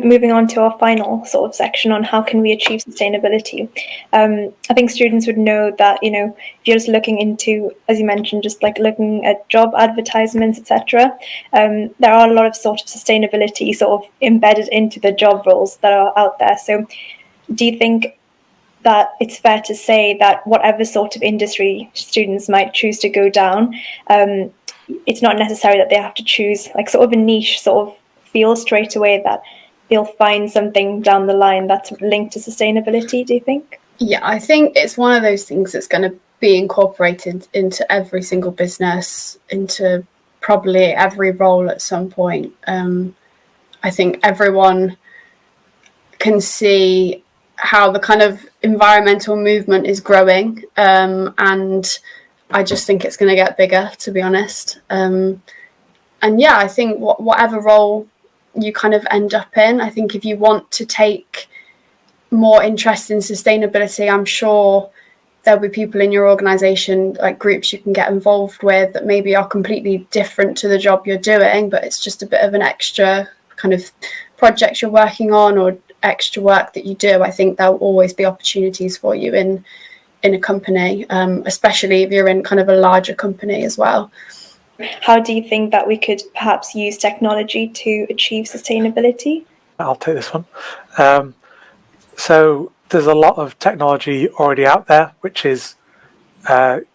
moving on to our final sort of section on how can we achieve sustainability. I think students would know that, if you're just looking into, as you mentioned, just like looking at job advertisements, etc., there are a lot of sort of sustainability sort of embedded into the job roles that are out there. So do you think that it's fair to say that whatever sort of industry students might choose to go down, it's not necessary that they have to choose like sort of a niche sort of field straight away, that they'll find something down the line that's linked to sustainability, do you think? Yeah, I think it's one of those things that's going to be incorporated into every single business, into probably every role at some point. I think everyone can see how the kind of environmental movement is growing, and I just think it's going to get bigger, to be honest. And yeah, I think whatever role you kind of end up in, I think if you want to take more interest in sustainability, I'm sure there'll be people in your organisation, like groups you can get involved with, that maybe are completely different to the job you're doing, but it's just a bit of an extra kind of project you're working on or extra work that you do. I think there'll always be opportunities for you in a company, especially if you're in kind of a larger company as well. How do you think that we could perhaps use technology to achieve sustainability? I'll take this one. So there's a lot of technology already out there, which is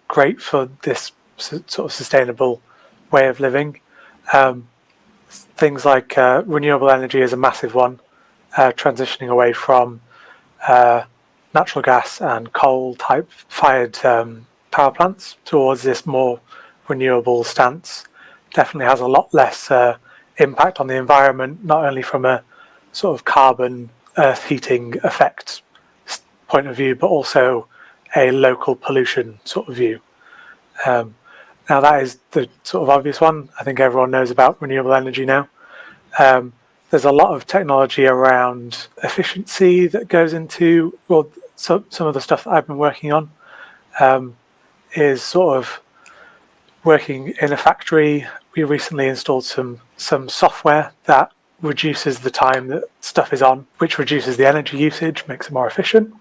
great for this sort of sustainable way of living. Things like renewable energy is a massive one, transitioning away from natural gas and coal type fired power plants towards this more renewable stance definitely has a lot less impact on the environment, not only from a sort of carbon earth heating effect point of view, but also a local pollution sort of view. Now that is the sort of obvious one. I think everyone knows about renewable energy now. There's a lot of technology around efficiency that goes into, well, some of the stuff that I've been working on is sort of working in a factory. We recently installed some software that reduces the time that stuff is on, which reduces the energy usage, makes it more efficient.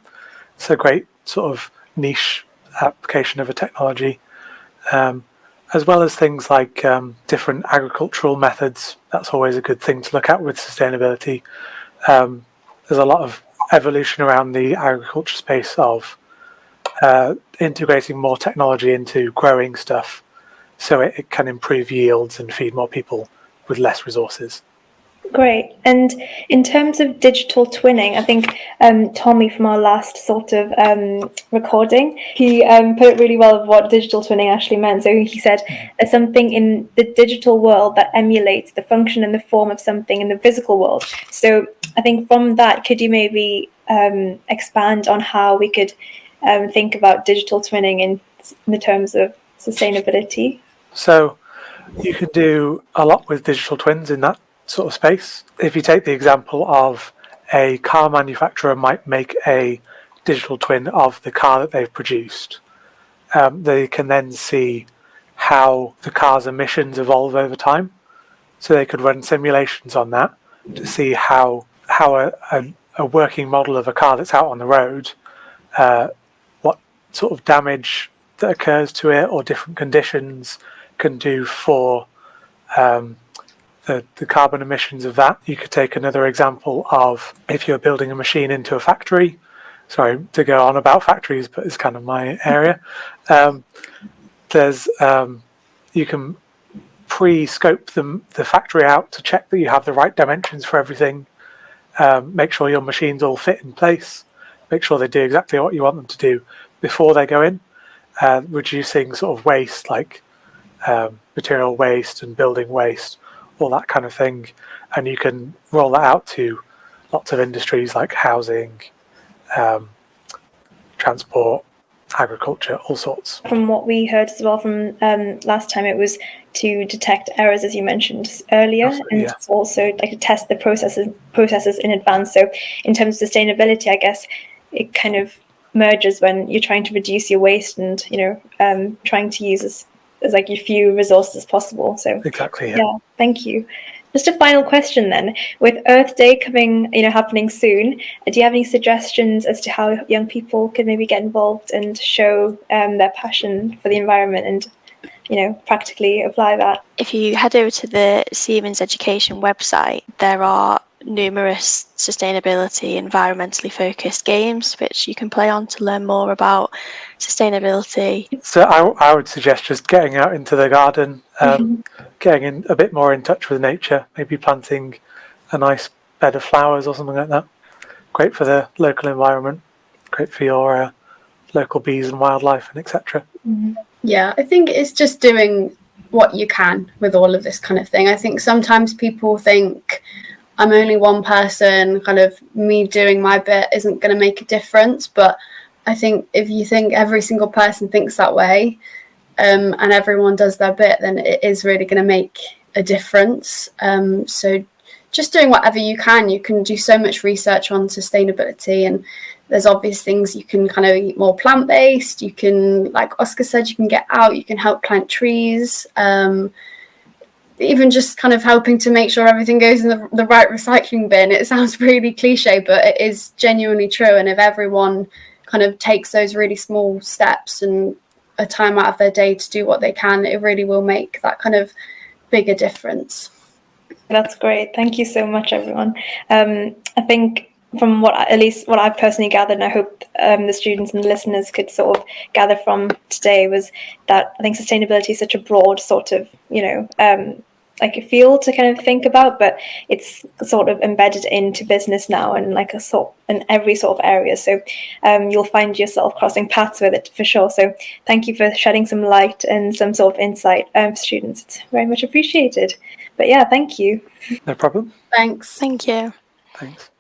It's a great sort of niche application of a technology, as well as things like different agricultural methods. That's always a good thing to look at with sustainability. There's a lot of evolution around the agriculture space of integrating more technology into growing stuff so it can improve yields and feed more people with less resources. Great. And in terms of digital twinning, I think Tommy from our last sort of recording, he put it really well of what digital twinning actually meant. So he said there's something in the digital world that emulates the function and the form of something in the physical world. So I think from that, could you maybe expand on how we could think about digital twinning in the terms of sustainability? So you can do a lot with digital twins in that sort of space. If you take the example of a car manufacturer might make a digital twin of the car that they've produced, they can then see how the car's emissions evolve over time. So they could run simulations on that to see how a working model of a car that's out on the road, what sort of damage that occurs to it or different conditions can do for the carbon emissions of that. You could take another example of if you're building a machine into a factory. Sorry to go on about factories, but it's kind of my area. You can pre-scope the factory out to check that you have the right dimensions for everything. Make sure your machines all fit in place. Make sure they do exactly what you want them to do before they go in. Reducing sort of waste like material waste and building waste, all that kind of thing, and you can roll that out to lots of industries like housing, transport, agriculture, all sorts. From what we heard as well from last time, it was to detect errors, as you mentioned earlier, Absolutely, and also like to test the processes in advance. So in terms of sustainability, I guess it kind of merges when you're trying to reduce your waste and trying to use as like few resources as possible. So exactly, yeah, thank you. Just a final question then. With Earth Day coming, happening soon, do you have any suggestions as to how young people could maybe get involved and show their passion for the environment and, practically apply that? If you head over to the Siemens Education website, there are numerous sustainability, environmentally focused games which you can play on to learn more about sustainability. So I would suggest just getting out into the garden, getting in a bit more in touch with nature, maybe planting a nice bed of flowers or something like that. Great for the local environment, great for your local bees and wildlife and etc. Yeah, I think it's just doing what you can with all of this kind of thing. I think sometimes people think I'm only one person, kind of me doing my bit isn't going to make a difference. But I think if you think every single person thinks that way, and everyone does their bit, then it is really going to make a difference. So just doing whatever you can do so much research on sustainability, and there's obvious things you can kind of eat more plant-based. You can, like Oscar said, you can get out, you can help plant trees, even just kind of helping to make sure everything goes in the right recycling bin. It sounds really cliche, but it is genuinely true. And if everyone kind of takes those really small steps and a time out of their day to do what they can, it really will make that kind of bigger difference. That's great. Thank you so much, everyone. I think from at least what I've personally gathered, and I hope the students and the listeners could sort of gather from today, was that I think sustainability is such a broad sort of, like a field to kind of think about, but it's sort of embedded into business now and like in every sort of area. So you'll find yourself crossing paths with it for sure. So thank you for shedding some light and some sort of insight for students. It's very much appreciated. But yeah, thank you. No problem. Thanks. Thank you. Thanks.